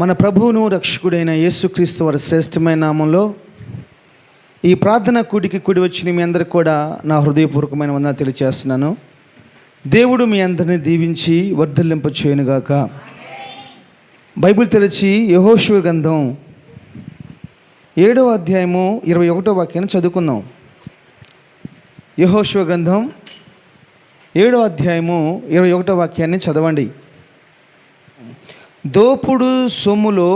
మన ప్రభువును రక్షకుడైన యేసుక్రీస్తు వారి శ్రేష్టమైన నామంలో ఈ ప్రార్థన కూడికి కూడి వచ్చిన మీ అందరికి కూడా నా హృదయపూర్వకమైన వందనాలు తెలియజేస్తున్నాను. దేవుడు మీ అందరిని దీవించి వర్ధిల్లింప చేయనుగాక. బైబిల్ తెరిచి యెహోషువ గ్రంథం 7వ అధ్యాయము 21వ వాక్యాన్ని చదువుకుందాం. యెహోషువ గ్రంథం 7వ అధ్యాయము 21వ వాక్యాన్ని చదవండి. దోపుడు సొమ్ములో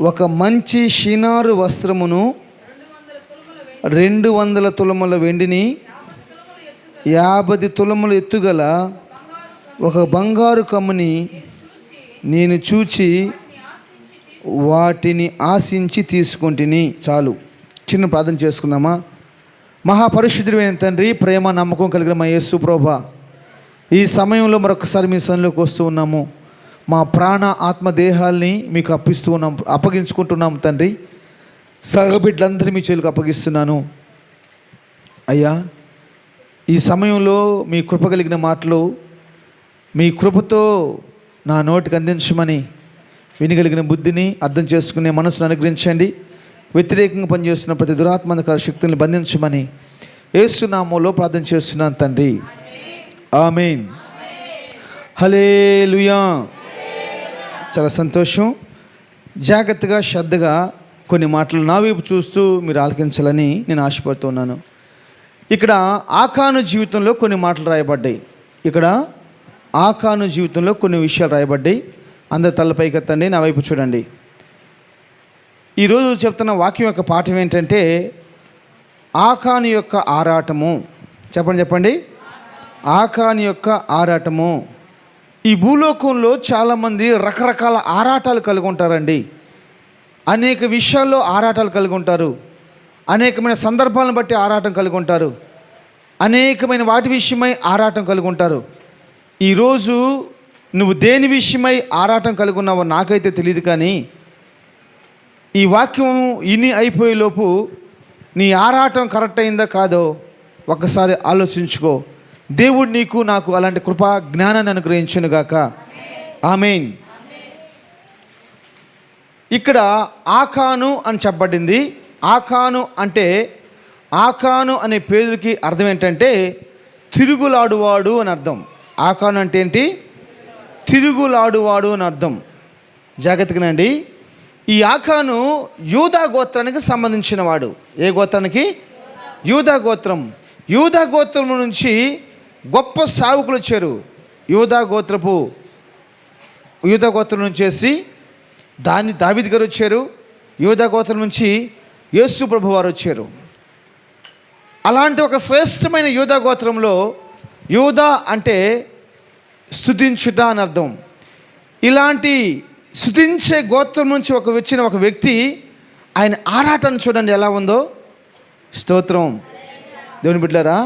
ఒక మంచి షినారు వస్త్రమును 200 తులముల వెండిని 50 తులముల ఎత్తుగల ఒక బంగారు కమ్ముని నేను చూచి వాటిని ఆశించి తీసుకుంటుని. చాలు, చిన్న ప్రార్థన చేసుకుందామా. మహాపరిశుద్ధుడైన తండ్రి, ప్రేమ నమ్మకం కలిగిన మా యేసు ప్రభువా, ఈ సమయంలో మరొకసారి మీ సన్నిధిలోకి వస్తూ ఉన్నాము. మా ప్రాణ ఆత్మ దేహాల్ని మీకు అప్పగించుకుంటున్నాము తండ్రి. సహబిడ్డలందరూ మీ చేతులకు అప్పగిస్తున్నాను అయ్యా. ఈ సమయంలో మీ కృప కలిగిన మాటలు మీ కృపతో నా నోటికి అందించమని, వినగలిగిన బుద్ధిని అర్థం చేసుకునే మనసును అనుగ్రహించండి. వ్యతిరేకంగా పనిచేస్తున్న ప్రతి దురాత్మకార శక్తుల్ని బంధించమని యేసు నామములో ప్రార్థన చేస్తున్నాను తండ్రి. ఆమేన్. హల్లెలూయా. చాలా సంతోషం. జాగ్రత్తగా శ్రద్ధగా కొన్ని మాటలు నా వైపు చూస్తూ మీరు ఆలకించాలని నేను ఆశపడుతున్నాను. ఇక్కడ ఆకాను జీవితంలో కొన్ని మాటలు రాయబడ్డాయి. ఇక్కడ ఆకాను జీవితంలో కొన్ని విషయాలు రాయబడ్డాయి. అందరు తలపైకి ఎత్తండి, నా వైపు చూడండి. ఈరోజు చెప్తున్న వాక్యం యొక్క పాఠం ఏంటంటే ఆకాను యొక్క ఆరాటము. చెప్పండి. ఆకాను యొక్క ఆరాటము. ఈ భూలోకంలో చాలామంది రకరకాల ఆరాటాలు కలిగి ఉంటారండి. అనేక విషయాల్లో ఆరాటాలు కలిగి ఉంటారు. అనేకమైన సందర్భాలను బట్టి ఆరాటం కలిగి ఉంటారు. అనేకమైన వాటి విషయమై ఆరాటం కలిగి ఉంటారు. ఈరోజు నువ్వు దేని విషయమై ఆరాటం కలిగి ఉన్నావో నాకైతే తెలియదు, కానీ ఈ వాక్యం ఇన్ని అయిపోయేలోపు నీ ఆరాటం కరెక్ట్ అయిందా కాదో ఒక్కసారి ఆలోచించుకో. దేవుడు నీకు నాకు అలాంటి కృపా జ్ఞానాన్ని అనుగ్రహించునుగాక. ఆమేన్. ఇక్కడ ఆకాను అని చెప్పబడింది. ఆకాను అంటే, ఆకాను అనే పేరుకి అర్థం ఏంటంటే తిరుగులాడువాడు అని అర్థం. ఆకాను అంటే ఏంటి? తిరుగులాడువాడు అని అర్థం. జాగ్రత్తగానండి. ఈ ఆకాను యూదా గోత్రానికి సంబంధించిన వాడు. ఏ గోత్రానికి? యూదా గోత్రం. యూదా గోత్రం నుంచి గొప్ప సావుకులు వచ్చారు. యూదా గోత్రం నుంచి వచ్చి దావీదు గారు వచ్చారు. యూదా గోత్రం నుంచి యేసు ప్రభు వారు వచ్చారు. అలాంటి ఒక శ్రేష్టమైన యూదా గోత్రంలో, యూదా అంటే స్తుతించుట అని అర్థం. ఇలాంటి స్తుతించే గోత్రం నుంచి వచ్చిన ఒక వ్యక్తి, ఆయన ఆరాటాన్ని చూడండి ఎలా ఉందో. స్తోత్రం. దేవుని బిడ్డలారా,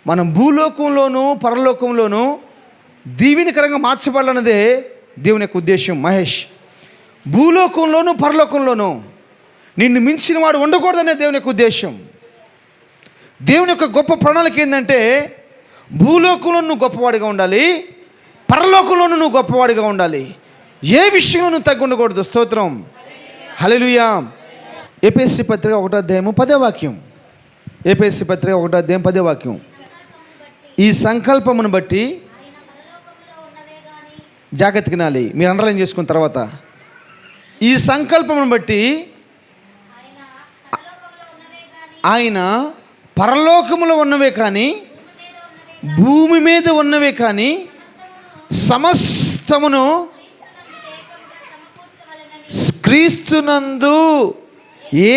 మనం భూలోకంలోనూ పరలోకంలోనూ దీవెనకరంగా మార్చబడాలన్నదే దేవుని యొక్క ఉద్దేశం. మహేష్, భూలోకంలోనూ పరలోకంలోనూ నిన్ను మించిన వాడు ఉండకూడదనే దేవుని యొక్క ఉద్దేశం. దేవుని యొక్క గొప్ప ప్రణాళిక ఏంటంటే భూలోకంలో నువ్వు గొప్పవాడిగా ఉండాలి, పరలోకంలోనూ నువ్వు గొప్పవాడిగా ఉండాలి. ఏ విషయంలో నువ్వు తగ్గి ఉండకూడదు. స్తోత్రం. హల్లెలూయా. ఎఫెసీ పత్రిక 1వ అధ్యాయము 10వ వాక్యం. ఎఫెసీ పత్రిక 1వ అధ్యాయం 10వ వాక్యం. ఈ సంకల్పమును బట్టి, జాగ్రత్తగా వినాలి, మీరు అండర్లైన్ చేసుకున్న తర్వాత, ఈ సంకల్పమును బట్టి ఆయన పరలోకములో ఉన్నవే కానీ భూమి మీద ఉన్నవే కానీ సమస్తమును క్రీస్తునందు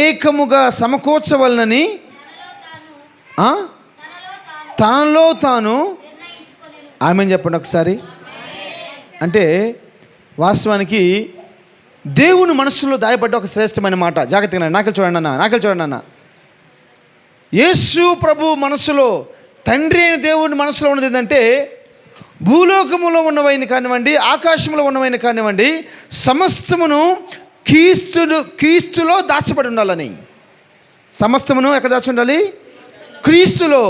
ఏకముగా సమకూర్చవలనని తనలో తాను ఆమేన్ చెప్పండి ఒకసారి. అంటే వాస్తవానికి దేవుని మనస్సులో దాయబడ్డ ఒక శ్రేష్టమైన మాట. జాగ్రత్తగా నాకెళ్ళి చూడండి అన్న. యేసు ప్రభు మనసులో, తండ్రి అయిన దేవుని మనసులో ఉన్నది ఏంటంటే భూలోకములో ఉన్నవైన కానివ్వండి, ఆకాశంలో ఉన్నవైన కానివ్వండి, సమస్తమును క్రీస్తులో దాచబడి ఉండాలని. సమస్తమును ఎక్కడ దాచి ఉండాలి? క్రీస్తులో.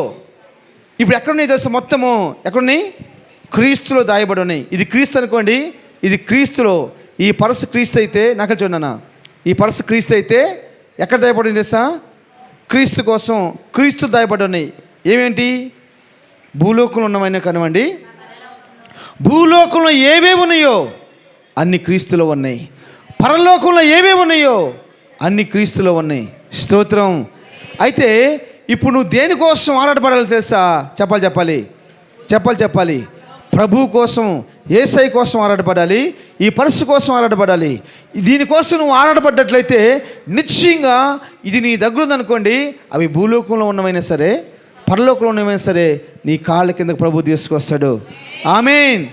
ఇప్పుడు ఎక్కడున్నాయి తెలుసు? మొత్తము ఎక్కడున్నాయి? క్రీస్తులో దాయబడి ఉన్నాయి. ఇది క్రీస్తు అనుకోండి, ఇది క్రీస్తులో. ఈ పరసు క్రీస్తు అయితే, నాకు చూడన్నా, ఈ పరసు క్రీస్తు అయితే ఎక్కడ దాయపడింది తెలుసా? క్రీస్తు కోసం, క్రీస్తు దాయపడి ఉన్నాయి. ఏమేంటి? భూలోకంలో ఉన్నవైనా కానివ్వండి, భూలోకంలో ఏవేవి ఉన్నాయో అన్ని క్రీస్తులో ఉన్నాయి. పరలోకంలో ఏవేవి ఉన్నాయో అన్ని క్రీస్తులో ఉన్నాయి. స్తోత్రం. అయితే ఇప్పుడు నువ్వు దేనికోసం ఆరాటపడాలి తెలుసా? చెప్పాలి. ప్రభు కోసం, యేసయ్య కోసం ఆరాటపడాలి. ఈ పరిస్థితి కోసం ఆరాటపడాలి. దీనికోసం నువ్వు ఆరాటపడ్డట్లయితే నిశ్చయంగా ఇది నీ దగ్గర ఉందనుకోండి, అవి భూలోకంలో ఉన్నవైనా సరే, పరలోకంలో ఉన్నవైనా సరే, నీ కాళ్ళ కిందకు ప్రభు తీసుకొస్తాడు. ఆమేన్.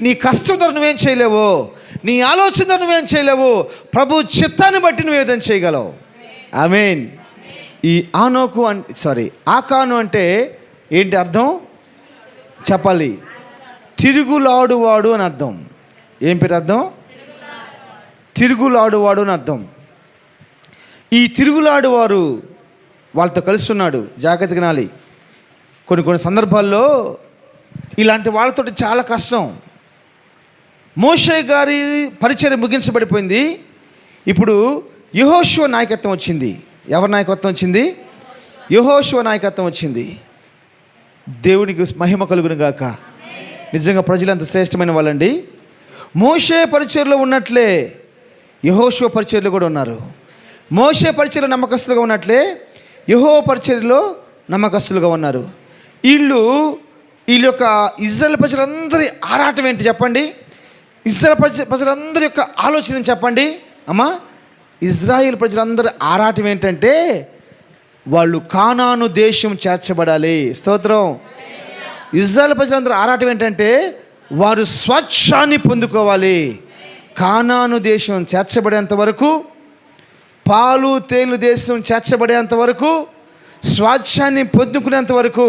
నీ కష్టం ద్వారా నువ్వేం చేయలేవు, నీ ఆలోచన ద్వారా నువ్వేం చేయలేవు. ప్రభు చిత్తాన్ని బట్టి నువ్వు ఏదైనా చేయగలవు. ఆమేన్. ఈ ఆకాను అంటే ఏంటి అర్థం? చెప్పాలి. తిరుగులాడువాడు అని అర్థం. ఏం పేరు అర్థం? తిరుగులాడువాడు అని అర్థం. ఈ తిరుగులాడువారు వాళ్ళతో కలిసి ఉన్నాడు. జాగ్రత్తగా వినాలి. కొన్ని సందర్భాల్లో ఇలాంటి వాళ్ళతో చాలా కష్టం. మోషే గారి పరిచర్య ముగించబడిపోయింది. ఇప్పుడు యెహోషువ నాయకత్వం వచ్చింది. ఎవరి నాయకత్వం వచ్చింది? యెహోషువ నాయకత్వం వచ్చింది. దేవునికి మహిమ కలుగును గాక. నిజంగా ప్రజలంత శ్రేష్టమైన వాళ్ళండి. మోషే పరిచర్యలో ఉన్నట్లే యెహోషువ పరిచర్యలో కూడా ఉన్నారు. మోషే పరిచర్యలో నమ్మకస్తులుగా ఉన్నట్లే యెహోవా పరిచర్యలో నమ్మకస్తులుగా ఉన్నారు. వీళ్ళ యొక్క ఇజ్రాయేల్ ప్రజలందరి ఆరాటం ఏంటి చెప్పండి? ఇజ్రాయేల్ ప్రజలందరి యొక్క ఆలోచన చెప్పండి అమ్మా. ఇజ్రాయేల్ ప్రజలందరి ఆరాటం ఏంటంటే వాళ్ళు కానాను దేశం చేర్చబడాలి. స్తోత్రం. ఇజ్రాయేల్ ప్రజలందరూ ఆరాటం ఏంటంటే వారు స్వచ్ఛాన్ని పొందుకోవాలి. కానాను దేశం చేర్చబడేంత వరకు, పాలు తేలు దేశం చేర్చబడేంత వరకు, స్వాచ్ఛాన్ని పొందుకునేంత వరకు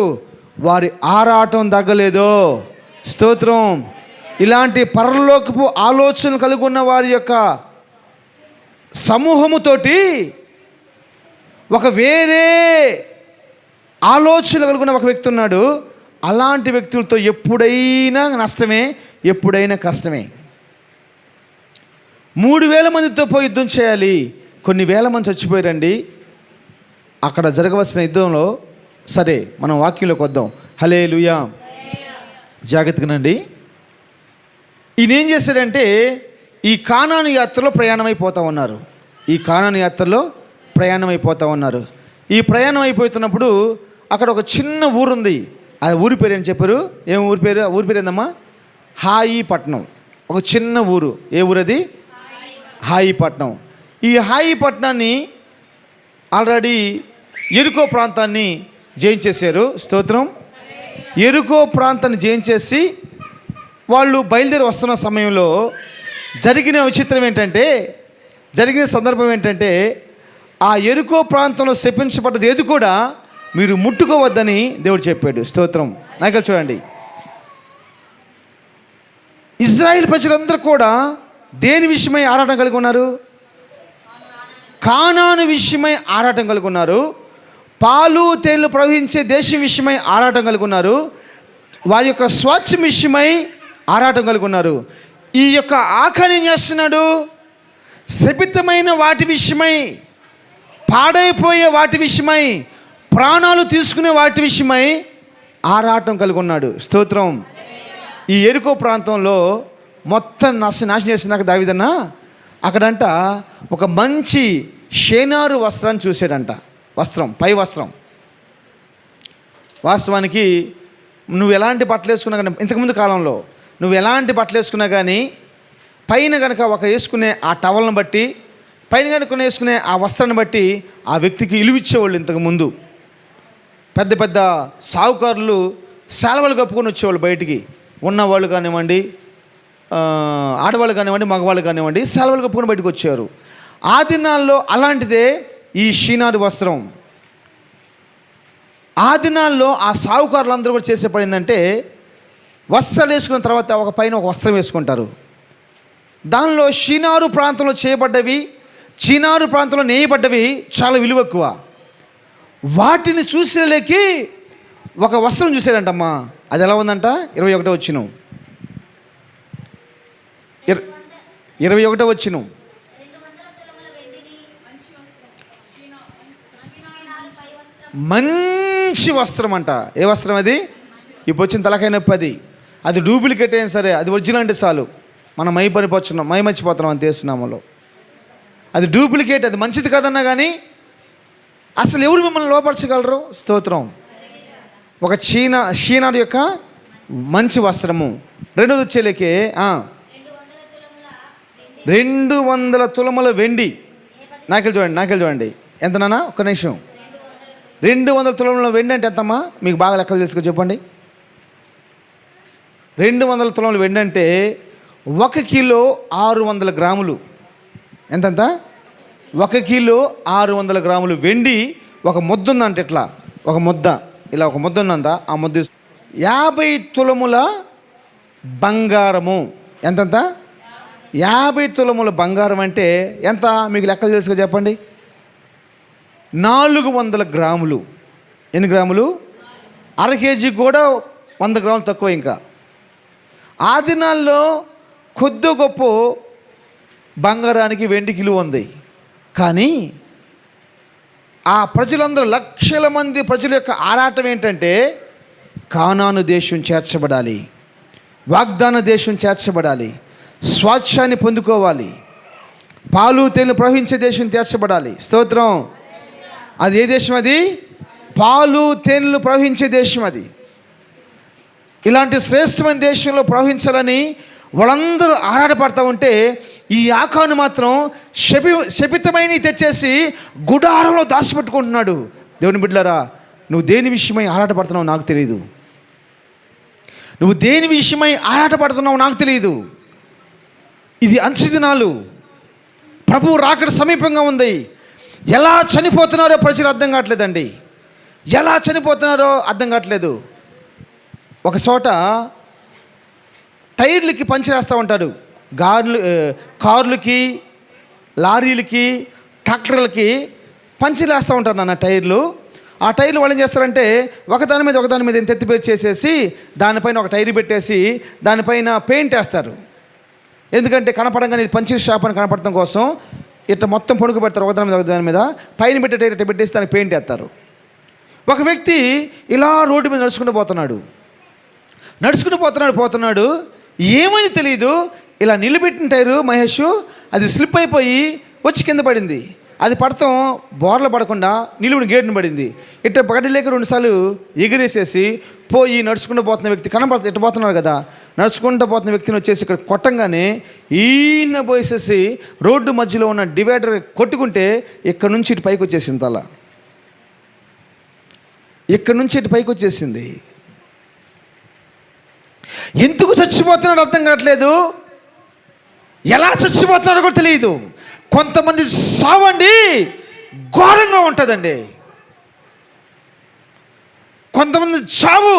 వారి ఆరాటం తగ్గలేదు. స్తోత్రం. ఇలాంటి పరలోకపు ఆలోచనలు కలిగి ఉన్న వారి యొక్క సమూహముతోటి ఒక వేరే ఆలోచనలు కలిగిన ఒక వ్యక్తి ఉన్నాడు. అలాంటి వ్యక్తులతో ఎప్పుడైనా నష్టమే, ఎప్పుడైనా కష్టమే. 3,000 మందితో పోయి యుద్ధం చేయాలి. కొన్ని వేల మంది చచ్చిపోయారండి అక్కడ జరగవలసిన యుద్ధంలో. సరే, మనం వాక్యంలోకి వద్దాం. హల్లెలూయా. జాగ్రత్తగానండి. ఈయన ఏం చేశాడంటే ఈ కానాను యాత్రలో ప్రయాణమైపోతూ ఉన్నారు. ఈ ప్రయాణం అయిపోతున్నప్పుడు అక్కడ ఒక చిన్న ఊరుంది. ఆ ఊరి పేరు ఏం చెప్పారు? ఏం ఊరి పేరు? ఊరి పేరు ఏందమ్మా? హాయిపట్నం. ఒక చిన్న ఊరు. ఏ ఊరు అది? హాయిపట్నం. ఈ హాయిపట్నాన్ని ఆల్రెడీ ఎరుకో ప్రాంతాన్ని జయించేశారు. స్తోత్రం. ఎరుకో ప్రాంతాన్ని జయించేసి వాళ్ళు బయలుదేరి వస్తున్న సమయంలో జరిగిన సందర్భం ఏంటంటే ఆ ఎరుకో ప్రాంతంలో శపించబడ్డది ఏది కూడా మీరు ముట్టుకోవద్దని దేవుడు చెప్పాడు. స్తోత్రం. నాయక చూడండి, ఇజ్రాయిల్ ప్రజలందరూ కూడా దేని విషయమై ఆరాటం కలిగి ఉన్నారు? కానాను విషయమై ఆరాటం కలిగి ఉన్నారు. పాలు తేళ్లు ప్రవహించే దేశం విషయమై ఆరాటం కలిగి ఉన్నారు. వారి యొక్క స్వాచ్ఛం విషయమై ఆరాటం కలిగి ఉన్నారు. ఈ యొక్క ఆఖరి ఏం చేస్తున్నాడు? శపితమైన వాటి విషయమై, పాడైపోయే వాటి విషయమై, ప్రాణాలు తీసుకునే వాటి విషయమై ఆరాటం కలిగి ఉన్నాడు. స్తోత్రం. ఈ ఎరుకో ప్రాంతంలో మొత్తం నాశనం చేసినాక దావీదన్న అక్కడంట ఒక మంచి షేనారు వస్త్రాన్ని చూసాడంట. పై వస్త్రం. వాస్తవానికి నువ్వు ఎలాంటి బట్టలు వేసుకున్నా కానీ, ఇంతకుముందు కాలంలో నువ్వు ఎలాంటి బట్టలు వేసుకున్నా కానీ పైన కనుక ఒక వేసుకునే ఆ టవల్ని బట్టి, పైన కనుక వేసుకునే ఆ వస్త్రాన్ని బట్టి ఆ వ్యక్తికి ఇలువిచ్చేవాళ్ళు. ఇంతకుముందు పెద్ద పెద్ద సావుకారులు శాలువలు కప్పుకొని వచ్చేవాళ్ళు. బయటికి ఉన్నవాళ్ళు కానివ్వండి, ఆడవాళ్ళు కానివ్వండి, మగవాళ్ళు కానివ్వండి, శాలువలు కప్పుకొని బయటకు వచ్చారు. ఆ దినాల్లో అలాంటిదే ఈ షీనారు వస్త్రం. ఆ దినాల్లో ఆ సావుకారులందరూ కూడా చేసే పని ఏంటంటే వస్త్రాలు వేసుకున్న తర్వాత ఒక పైన ఒక వస్త్రం వేసుకుంటారు. దానిలో షీనారు ప్రాంతంలో చేయబడ్డవి, చీనారు ప్రాంతంలో నేయబడ్డవి చాలా విలువ ఎక్కువ. వాటిని చూసేలేకి ఒక వస్త్రం చూసాడంటమ్మా. అది ఎలా ఉందంట? 21వ వచనం. 21వ వచనం. మంచి వస్త్రం అంట. ఏ వస్త్రం అది? ఇప్పుడు వచ్చిన తలకాయ నొప్పి అది. అది డూప్లికేట్ అయినా సరే అది ఒరిజినల్ అంటే చాలు, మనం మర్చిపోతున్నాం అని తెలుస్తున్నాములో. అది డూప్లికేట్, అది మంచిది కాదన్నా కానీ అసలు ఎవరు మిమ్మల్ని లోపరచగలరు? స్తోత్రం. ఒక షీనారు యొక్క మంచి వస్త్రము. రెండోది వచ్చేలేకే 200 తులముల వెండి. నాకెళ్ళి చూడండి ఎంత నాన్న, ఒక్క నిమిషం. 200 తులముల వెండి అంటే ఎంతమ్మా? మీకు బాగా లెక్కలు చేసుకో చెప్పండి. 200 తులముల వెండి అంటే 1 కిలో 600 గ్రాములు. ఎంతంత? 1 కిలో 600 గ్రాములు వెండి. ఒక ముద్ద ఉందంటే ఇట్లా, ఒక ముద్ద ఇలా ఒక ముద్ద ఉన్నంత, ఆ ముద్ద 50 తులముల బంగారము. ఎంతంత? 50 తులముల బంగారం అంటే ఎంత? మీకు లెక్కలు చేసుకో చెప్పండి. 400 గ్రాములు. ఎన్ని గ్రాములు? అర కేజీ కూడా 100 గ్రాములు తక్కువ. ఇంకా ఆ దినాల్లో కొద్ది గొప్ప బంగారానికి వెండికి విలువ ఉంది. కానీ ఆ ప్రజలందరూ, లక్షల మంది ప్రజల యొక్క ఆరాటం ఏంటంటే కానాను దేశం చేర్చబడాలి, వాగ్దాన దేశం చేర్చబడాలి, స్వాస్థ్యాన్ని పొందుకోవాలి, పాలు తేనెలు ప్రవహించే దేశం చేర్చబడాలి. స్తోత్రం. అది ఏ దేశం? అది పాలు తేనెలు ప్రవహించే దేశం. అది ఇలాంటి శ్రేష్టమైన దేశంలో ప్రవహించాలని వాళ్ళందరూ ఆరాటపడతా ఉంటే ఈ ఆకాను మాత్రం శపితమైన తెచ్చేసి గుడారంలో దాచిపెట్టుకుంటున్నాడు. దేవుని బిడ్డలారా, నువ్వు దేని విషయమై ఆరాటపడుతున్నావు నాకు తెలియదు. నువ్వు దేని విషయమై ఆరాటపడుతున్నావు నాకు తెలియదు. ఇది అంచె దినాలు, ప్రభువు రాకడ సమీపంగా ఉంది. ఎలా చనిపోతున్నారో ప్రజలు అర్థం కావట్లేదండి. ఎలా చనిపోతున్నారో అర్థం కావట్లేదు. ఒక చోట టైర్లకి పంచర్ వేస్తూ ఉంటారు. కార్లకి, లారీలకి, ట్రాక్టర్లకి పంచర్లు వేస్తూ ఉంటారు నాన్న టైర్లు. ఆ టైర్లు వాళ్ళు ఏం చేస్తారంటే ఒకదాని మీద ఎంత ఎత్తిపేరు చేసేసి దానిపైన ఒక టైర్ పెట్టేసి దానిపైన పెయింట్ వేస్తారు. ఎందుకంటే కనపడంగానే ఇది పంచర్ షాప్ అని కనపడటం కోసం ఇట్లా మొత్తం పొడుగు పెడతారు. ఒకదాని మీద పైన పెట్టే టైర్ ఇట్లా పెట్టేసి దానికి పెయింట్ వేస్తారు. ఒక వ్యక్తి ఇలా రోడ్డు మీద నడుచుకుంటూ పోతున్నాడు. ఏమైంది తెలియదు. ఇలా నిలబెట్టిన టైరు మహేష్ అది స్లిప్ అయిపోయి వచ్చి కింద పడింది. అది పడతాం బోర్ల పడకుండా నిలువుని గేటును పడింది. ఇట్లా పగడిలేక 2 సార్లు ఎగిరేసేసి పోయి నడుచుకుంటూ పోతున్న వ్యక్తి ఇట్ట పోతున్నారు కదా, నడుచుకుంటూ పోతున్న వ్యక్తిని వచ్చేసి ఇక్కడ కొట్టంగానే ఈయన పోసేసి రోడ్డు మధ్యలో ఉన్న డివైడర్ కొట్టుకుంటే ఇక్కడ నుంచి ఇటు పైకి వచ్చేసింది. తల ఇక్కడ నుంచి ఇటు పైకి వచ్చేసింది. ఎందుకు చచ్చిపోతున్నాడో అర్థం కావట్లేదు. ఎలా చచ్చిపోతున్నాడో కూడా తెలియదు. కొంతమంది సావండి ఘోరంగా ఉంటుందండి. కొంతమంది చావు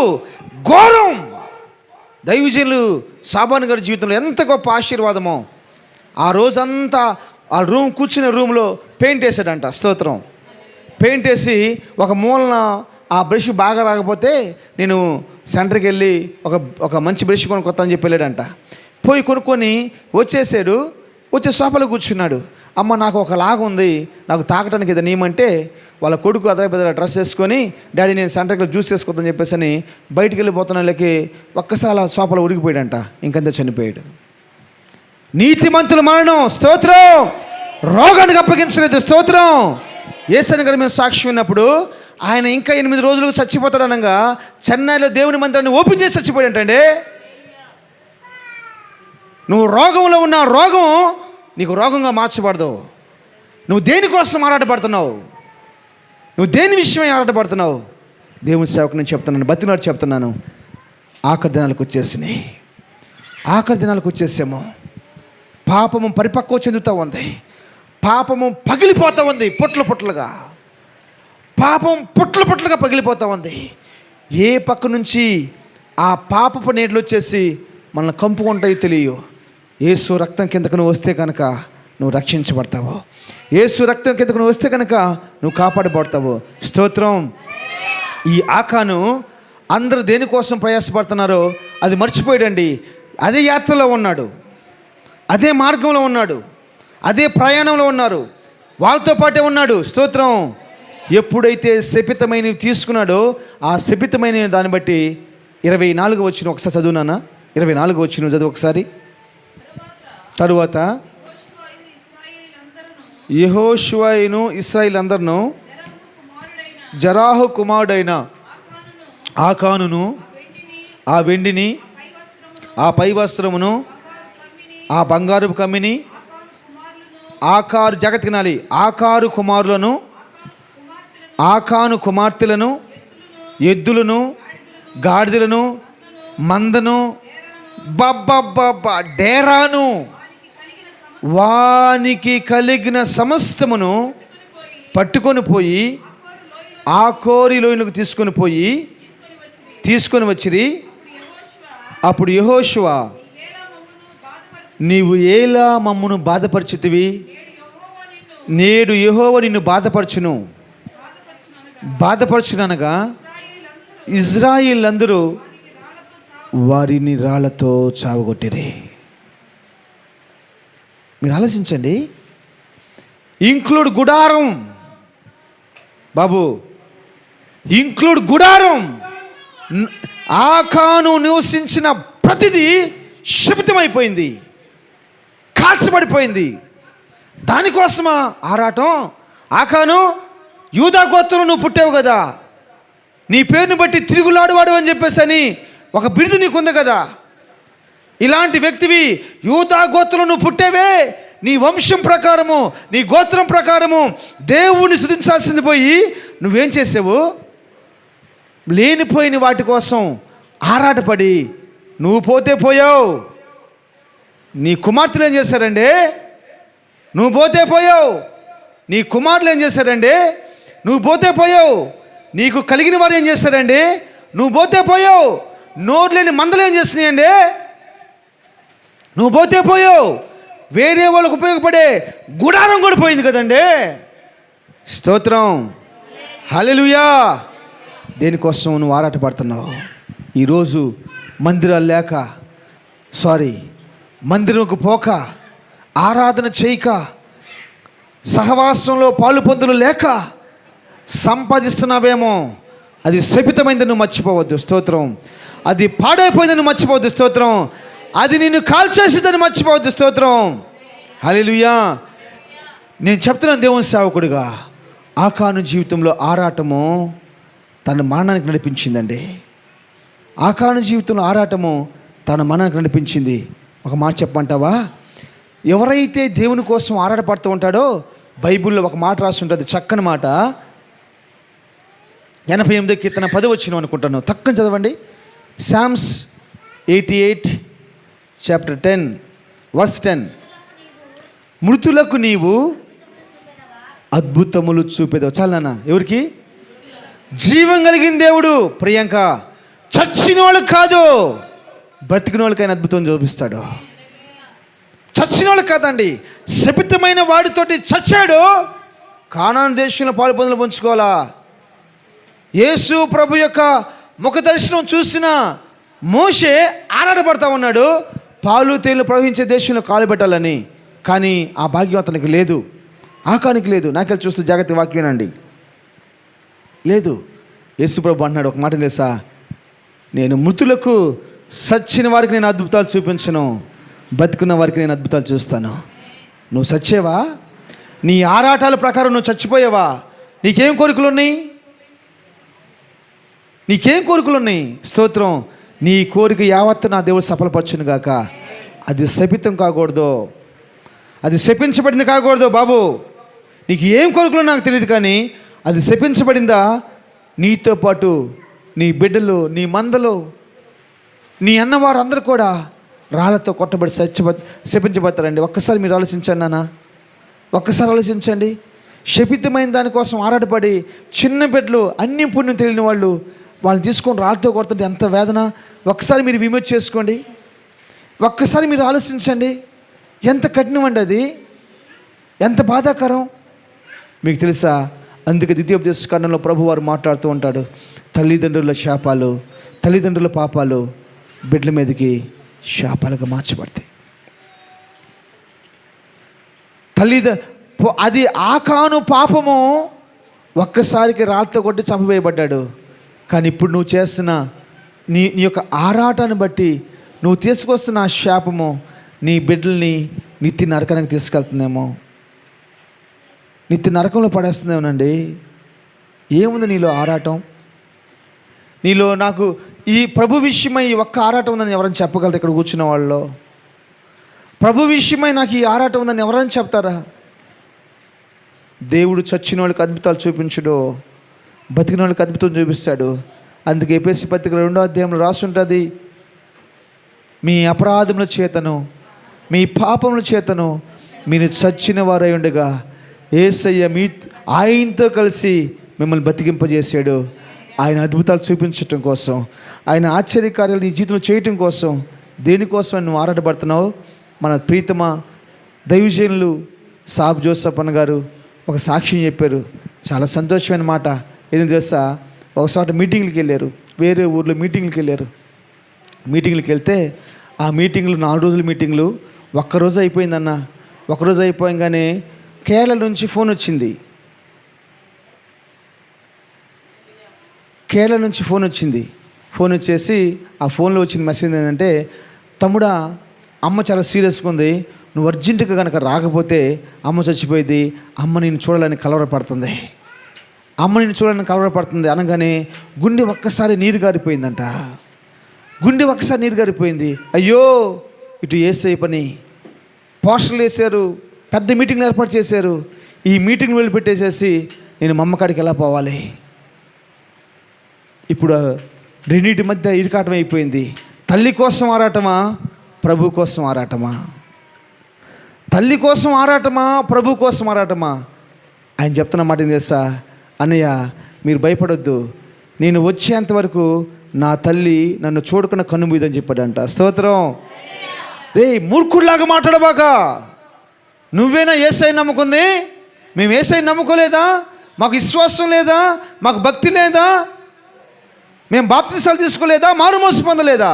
ఘోరం. దైవజనులు సాబాను గారి జీవితంలో ఎంత గొప్ప ఆశీర్వాదమో. ఆ రోజంతా ఆ కూర్చునే రూమ్లో పెయింట్ వేసాడంట. స్తోత్రం. పెయింట్ వేసి ఒక మూలన ఆ బ్రష్ బాగా రాకపోతే నేను సెంటర్కి వెళ్ళి ఒక మంచి బ్రష్ కొనుక్కొత్తా అని చెప్పి వెళ్ళాడంట. పోయి కొనుక్కొని వచ్చే సోఫాలో కూర్చున్నాడు. అమ్మ నాకు ఒక లాగా ఉంది, నాకు తాకటానికి ఇది నియమంటే వాళ్ళ కొడుకు అదే డ్రెస్ వేసుకొని డాడీ నేను సెంటర్కి జ్యూస్ వేసుకొద్దని చెప్పేసి అని బయటికి వెళ్ళిపోతున్న వాళ్ళకి ఒక్కసారి అలా సోఫాలో ఉడికిపోయాడంట. ఇంకంతే చనిపోయాడు. నీతిమంతుల మరణం. స్తోత్రం. రోగానికి అప్పగించలేదు. స్తోత్రం. యేసయ్య గారు మేము సాక్షి విన్నప్పుడు ఆయన ఇంకా 8 రోజులకు చచ్చిపోతాడు అనగా చెన్నైలో దేవుని మందిరాన్ని ఓపెన్ చేసి చచ్చిపోయాడంటండి. నువ్వు రోగంలో ఉన్న రోగం నీకు రోగంగా మార్చబడదు. నువ్వు దేనికోసం ఆరాటపడుతున్నావు? నువ్వు దేని విషయమై ఆరాటపడుతున్నావు? దేవుని సేవకు నేను చెప్తున్నాను, బతినాడు చెప్తున్నాను. ఆఖరి దినాలకు వచ్చేసాము. పాపము పరిపక్వం చెందుతూ ఉంది. పాపము పగిలిపోతూ ఉంది. పుట్లుగా పాపం పుట్లుగా పగిలిపోతూ ఉంది. ఏ పక్క నుంచి ఆ పాపపు నీళ్ళు వచ్చేసి మనల్ని కంపుకుంటాయో తెలియవు. యేసు రక్తం కిందకు నువ్వు వస్తే కనుక నువ్వు రక్షించబడతావు. యేసు రక్తం కిందకు నువ్వు వస్తే కనుక నువ్వు కాపాడబడతావు. స్తోత్రం. ఈ ఆకాను అందరూ దేనికోసం ప్రయాసపడుతున్నారో అది మర్చిపోయాడండి. అదే యాత్రలో ఉన్నాడు. అదే మార్గంలో ఉన్నాడు, అదే ప్రయాణంలో ఉన్నారు, వాళ్ళతో పాటే ఉన్నాడు. స్తోత్రం. ఎప్పుడైతే శపితమైనవి తీసుకున్నాడో ఆ శపితమైన దాన్ని బట్టి 24 వచ్చిన ఒకసారి చదువునానా, 24 వచ్చిన చదువు ఒకసారి. తరువాత యెహోషువను ఇశ్రాయేలు అందరును జరాహు కుమారుడైన ఆకానును, ఆ వెండిని, ఆ పై వస్త్రమును, ఆ బంగారు కమ్మిని, ఆకారు జగత్ తినాలి, ఆకారు కుమారులను, ఆకాను కుమార్తెలను, ఎద్దులను, గాడిదలను, మందను, డేరాను, వానికి కలిగిన సమస్తమును పట్టుకొని పోయి ఆ కోరి లోయలకు తీసుకొని వచ్చిరి. అప్పుడు యెహోషువ, నీవు ఏలా మమ్మును బాధపరిచితివి, నేడు యెహోవా నిన్ను బాధపరచుననగా ఇజ్రాయేలందరూ వారిని రాళ్లతో చావగొట్టిరి. మీరు ఆలోచించండి. ఇంక్లూడ్ గుడారం బాబు, ఇంక్లూడ్ గుడారం. ఆకాను నివసించిన ప్రతిదీ శపితమైపోయింది, కాల్చబడిపోయింది. దానికోసమా ఆరాటం? ఆకాను, యూదా గోత్రంలో నువ్వు పుట్టావు కదా, నీ పేరుని బట్టి తిరుగులాడువాడు అని చెప్పేసి అని ఒక బిరుదు నీకుంది కదా. ఇలాంటి వ్యక్తివి, యూదా గోత్రంలో నువ్వు పుట్టావే, నీ వంశం ప్రకారము, నీ గోత్రం ప్రకారము దేవుణ్ణి స్తుతించాల్సింది పోయి నువ్వేం చేసావు? లేనిపోయిన వాటి కోసం ఆరాటపడి నువ్వు పోతే పోయావు. నీ కుమార్తెలు ఏం చేశారండి? నువ్వు పోతే పోయావు. నీ కుమారులు ఏం చేశారండి? నువ్వు పోతే పోయావు. నీకు కలిగిన వారు ఏం చేశారండి? నువ్వు పోతే పోయావు. నోరు లేని మందలు ఏం చేస్తున్నాయండి? నువ్వు పోతే పోయావు. వేరే వాళ్ళకు ఉపయోగపడే గుడారం కూడా పోయింది కదండి. స్తోత్రం, హల్లెలూయా. దేనికోసం నువ్వు ఆరాటపడుతున్నావు? ఈరోజు మందిరాలు లేక, మందిరంకు పోక, ఆరాధన చేయక, సహవాసంలో పాలు పొందులు లేక సంపాదిస్తున్నావేమో. అది శపితమైందని నువ్వు మర్చిపోవద్దు. స్తోత్రం. అది పాడైపోయిందని నువ్వు మర్చిపోవద్దు. స్తోత్రం. అది నిన్ను కాల్చేసిందని మర్చిపోవద్దు. స్తోత్రం, హల్లెలూయా. నేను చెప్తున్నాను దేవుని సేవకుడిగా, ఆకాను జీవితంలో ఆరాటము తన మరణానికి నడిపించిందండి. ఆకాను జీవితంలో ఆరాటము తన మరణానికి నడిపించింది. ఒక మాట చెప్పమంటావా? ఎవరైతే దేవుని కోసం ఆరాటపడుతూ ఉంటాడో, బైబిల్లో ఒక మాట రాసి ఉంటుంది, చక్కని మాట. 88 కీర్తన 10 వచ్చిన అనుకుంటాను, తక్కువ చదవండి. Psalms 88 chapter 10 verse 10. మృతులకు నీవు అద్భుతములు చూపేదావు. చాలా నాన్న, ఎవరికి? జీవం కలిగిన దేవుడు. ప్రియాంక, చచ్చిన వాళ్ళకి కాదు, బ్రతికిన వాళ్ళకైనా అద్భుతం చూపిస్తాడు. చచ్చిన వాళ్ళకి కాదండి, శపితమైన వాడితోటి చచ్చాడు. కానాను దేశంలో పాలు పొందులు పంచుకోవాలా? యేసు ప్రభు యొక్క ముఖ దర్శనం చూసిన మోషే ఆరాటపడతా ఉన్నాడు, పాలు తేళ్లు ప్రవహించే దేశంలో కాలు పెట్టాలని. కానీ ఆ భాగ్యం అతనికి లేదు, ఆకానికి లేదు. నాకెళ్ళి చూస్తే జాగ్రత్త వాక్యమేనండి, లేదు. యేసు ప్రభు అంటున్నాడు ఒక మాట తెలుసా? నేను మృతులకు, సచ్చిన వారికి నేను అద్భుతాలు చూపించను, బతుకున్న వారికి నేను అద్భుతాలు చూస్తాను. నువ్వు చచ్చేవా? నీ ఆరాటాల ప్రకారం నువ్వు చచ్చిపోయావా? నీకేం కోరికలు ఉన్నాయి? నీకేం కోరికలు ఉన్నాయి? స్తోత్రం. నీ కోరిక యావత్తు నా దేవుడు సఫలపరచును గాక. అది శపితం కాకూడదు, అది శపించబడింది కాకూడదు బాబు. నీకు ఏం కోరికలు నాకు తెలియదు, కానీ అది శపించబడిందా? నీతో పాటు నీ బిడ్డలు, నీ మందలు, నీ అన్నవారు అందరూ కూడా రాళ్లతో కొట్టబడి శపించబడతారండి. ఒక్కసారి మీరు ఆలోచించండి నాన్న, ఒక్కసారి ఆలోచించండి. శపితమైన దానికోసం ఆరాటపడి చిన్న బిడ్డలు, అన్ని పుణ్యం తెలియని వాళ్ళని తీసుకొని రాళ్ళతో కొడుతుంటే ఎంత వేదన. ఒక్కసారి మీరు విమర్శ చేసుకోండి, ఒక్కసారి మీరు ఆలోచించండి. ఎంత కఠినం అండి అది, ఎంత బాధాకరం మీకు తెలుసా? అందుకే ద్వితీయోపదేశ కాండంలో ప్రభు వారు మాట్లాడుతూ ఉంటాడు, తల్లిదండ్రుల శాపాలు, తల్లిదండ్రుల పాపాలు బిడ్డల మీదకి శాపాలుగా మార్చబడతాయి. అది ఆకాను పాపము, ఒక్కసారికి రాళ్ళతో కొట్టి చంపవేయబడ్డాడు. కానీ ఇప్పుడు నువ్వు చేస్తున్న నీ యొక్క ఆరాటాన్ని బట్టి నువ్వు తీసుకొస్తున్న ఆ శాపము నీ బిడ్డల్ని నిత్య నరకానికి తీసుకెళ్తుందేమో, నిత్య నరకంలో పడేస్తుందేమోనండి. ఏముంది నీలో ఆరాటం? నీలో నాకు ఈ ప్రభు విషయమై ఈ ఒక్క ఆరాటం ఉందని ఎవరైనా చెప్పగలరు? ఇక్కడ కూర్చున్న వాళ్ళు ప్రభు విషయమై నాకు ఈ ఆరాటం ఉందని ఎవరైనా చెప్తారా? దేవుడు చచ్చిన వాళ్ళకి అద్భుతాలు చూపించడు, బతికిన వాళ్ళకి అద్భుతం చూపిస్తాడు. అందుకే ఎఫెసీ పత్రిక 2వ అధ్యాయంలో రాసి ఉంటుంది, మీ అపరాధముల చేతను మీ పాపముల చేతను మీరు చచ్చిన వారై ఉండగా యేసయ్య ఆయనతో కలిసి మిమ్మల్ని బతికింపజేశాడు. ఆయన అద్భుతాలు చూపించటం కోసం, ఆయన ఆశ్చర్యకార్యాలు నీ జీవితంలో చేయటం కోసం, దేనికోసం నువ్వు ఆరాటపడుతున్నావు? మన ప్రీతమ దైవజనులు సాబ్ జోసఫ్ అన్న గారు ఒక సాక్ష్యం చెప్పారు. చాలా సంతోషమైన మాట. ఏం తెలుసా, ఒకసారి మీటింగ్లకి వెళ్ళారు, వేరే ఊర్లో మీటింగ్లకి వెళ్ళారు. మీటింగ్లకి వెళ్తే ఆ మీటింగ్లు 4 రోజుల మీటింగ్లు ఒక్కరోజు అయిపోయిందన్న. ఒకరోజు అయిపోయంగానే కేరళ నుంచి ఫోన్ వచ్చింది. కేరళ నుంచి ఫోన్ వచ్చింది. ఫోన్ వచ్చేసి ఆ ఫోన్లో వచ్చిన మెసేజ్ ఏంటంటే, తమ్ముడా, అమ్మ చాలా సీరియస్గా ఉంది, నువ్వు అర్జెంటుగా కనుక రాకపోతే అమ్మ చచ్చిపోయింది, అమ్మ నేను చూడాలని కలవరపడుతుంది, అమ్మ నేను చూడాలని కలవరపడుతుంది అనగానే గుండె ఒక్కసారి నీరు గారిపోయిందంట. గుండె ఒక్కసారి నీరు గారిపోయింది. అయ్యో, ఇటు యేసయ్య పని, పోస్టర్లు వేశారు, పెద్ద మీటింగ్లు ఏర్పాటు చేశారు. ఈ మీటింగ్ వెళ్ళిపెట్టేసేసి నేను మా అమ్మకాడికి ఎలా పోవాలి? ఇప్పుడు రెండింటి మధ్య ఇరుకాటం అయిపోయింది. తల్లి కోసం ఆరాటమా, ప్రభు కోసం ఆరాటమా? తల్లి కోసం ఆరాటమా, ప్రభు కోసం ఆరాటమా? ఆయన చెప్తున్న మాట ఏం చేస్తా, అన్నయ్య మీరు భయపడొద్దు, నేను వచ్చేంత వరకు నా తల్లి నన్ను చూడకుండా కన్నుమూయదని చెప్పాడంట. స్తోత్రం. రే మూర్ఖుడిలాగా మాట్లాడబాక. నువ్వేనా యేసయ్యని నమ్ముకుంది? మేము యేసయ్యని నమ్ముకోలేదా? మాకు విశ్వాసం లేదా? మాకు భక్తి లేదా? మేము బాప్తిసాలు తీసుకోలేదా? మారుమోసు పొందలేదా?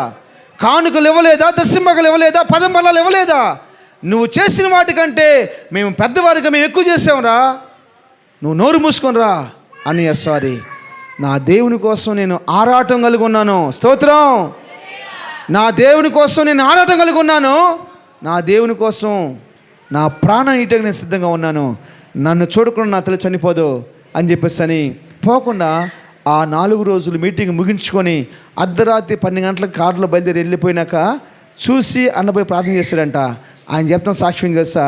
కానుకలు ఇవ్వలేదా? దశంభాగాలు ఇవ్వలేదా? 10 బలాలు ఇవ్వలేదా? నువ్వు చేసిన వాటికంటే మేము పెద్దవారిగా మేము ఎక్కువ చేసాంరా, నువ్వు నోరు మూసుకొని రా అని. సారీ, నా దేవుని కోసం నేను ఆరాటం కలిగి ఉన్నాను. స్తోత్రం. నా దేవుని కోసం నేను ఆరాటం కలిగి ఉన్నాను. నా దేవుని కోసం నా ప్రాణం ఇటకు నేను సిద్ధంగా ఉన్నాను. నన్ను చూడకుండా నా తల్లి చనిపోదు అని చెప్పేసి అని పోకుండా ఆ 4 రోజులు మీటింగ్ ముగించుకొని అర్ధరాత్రి 12 గంటలకు కారులో బయలుదేరి వెళ్ళిపోయినాక చూసి అన్నపోయి ప్రార్థన చేశాడంట. ఆయన చెప్తాం సాక్ష్యం చేస్తా,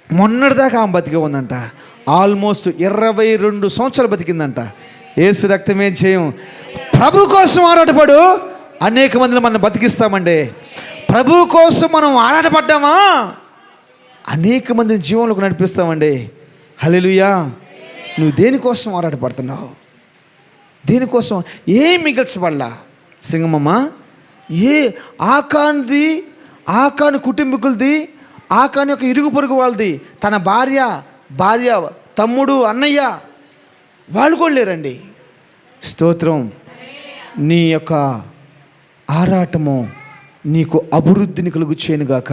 మొన్నటిదాకా ఆమె బతికే ఉందంట. ఆల్మోస్ట్ 22 సంవత్సరాలు బతికిందంట. యేసు రక్తమే చేయం. ప్రభు కోసం ఆరాటపడు, అనేక మందిని మనం బతికిస్తామండి. ప్రభు కోసం మనం ఆరాటపడ్డామా, అనేక మందిని జీవంలోకి నడిపిస్తామండి. హల్లెలూయా. నువ్వు దేనికోసం ఆరాటపడుతున్నావు? దేనికోసం? ఏం మిగల్చబడలా సింగమమ్మ. ఆకాను కుటుంబీకులది, ఆకాను యొక్క ఇరుగు పొరుగు వాళ్ళది, తన భార్య తమ్ముడు అన్నయ్య వాళ్ళు కూడా లేరండి. స్తోత్రం. నీ యొక్క ఆరాటము నీకు అభివృద్ధిని కలుగు చేయనుగాక.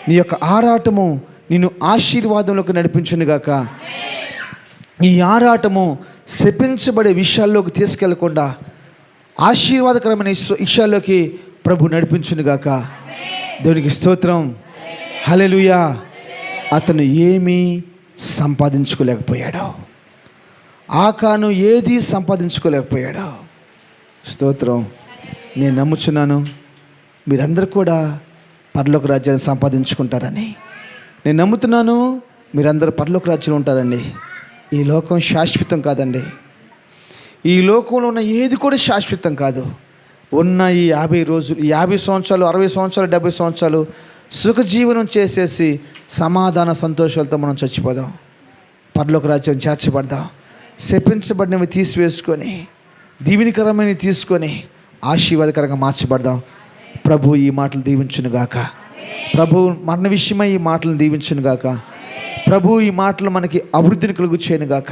నీ యొక్క ఆరాటము నిన్ను ఆశీర్వాదంలోకి నడిపించునుగాక. ఈ ఆరాటము శపించబడే విషయాల్లోకి తీసుకెళ్లకుండా ఆశీర్వాదకరమైన విషయాల్లోకి ప్రభు నడిపించునుగాక. దేవునికి స్తోత్రం. హల్లెలూయా. అతను ఏమీ సంపాదించుకోలేకపోయాడు. ఆకాను ఏది సంపాదించుకోలేకపోయాడు. స్తోత్రం. నేను నమ్ముచున్నాను మీరందరూ కూడా పరలోక రాజ్యాన్ని సంపాదించుకుంటారని. నేను నమ్ముతున్నాను మీరందరూ పరలోక రాజ్యంలో ఉంటారండి. ఈ లోకం శాశ్వతం కాదండి. ఈ లోకంలో ఉన్న ఏది కూడా శాశ్వతం కాదు. ఉన్న ఈ 50 రోజులు, 50 సంవత్సరాలు, 60 సంవత్సరాలు, 70 సంవత్సరాలు సుఖజీవనం చేసేసి సమాధాన సంతోషాలతో మనం చచ్చిపోదాం. పరలోక రాజ్యం చేర్చబడదాం. శపించబడినవి తీసివేసుకొని దీవెనకరమైనవి తీసుకొని ఆశీర్వాదకరంగా మార్చబడదాం. ప్రభు ఈ మాటలు దీవించునుగాక. ప్రభు మన విషయమై ఈ మాటలను దీవించునుగాక. ప్రభు ఈ మాటలు మనకి అభివృద్ధిని కలుగు చేయనుగాక.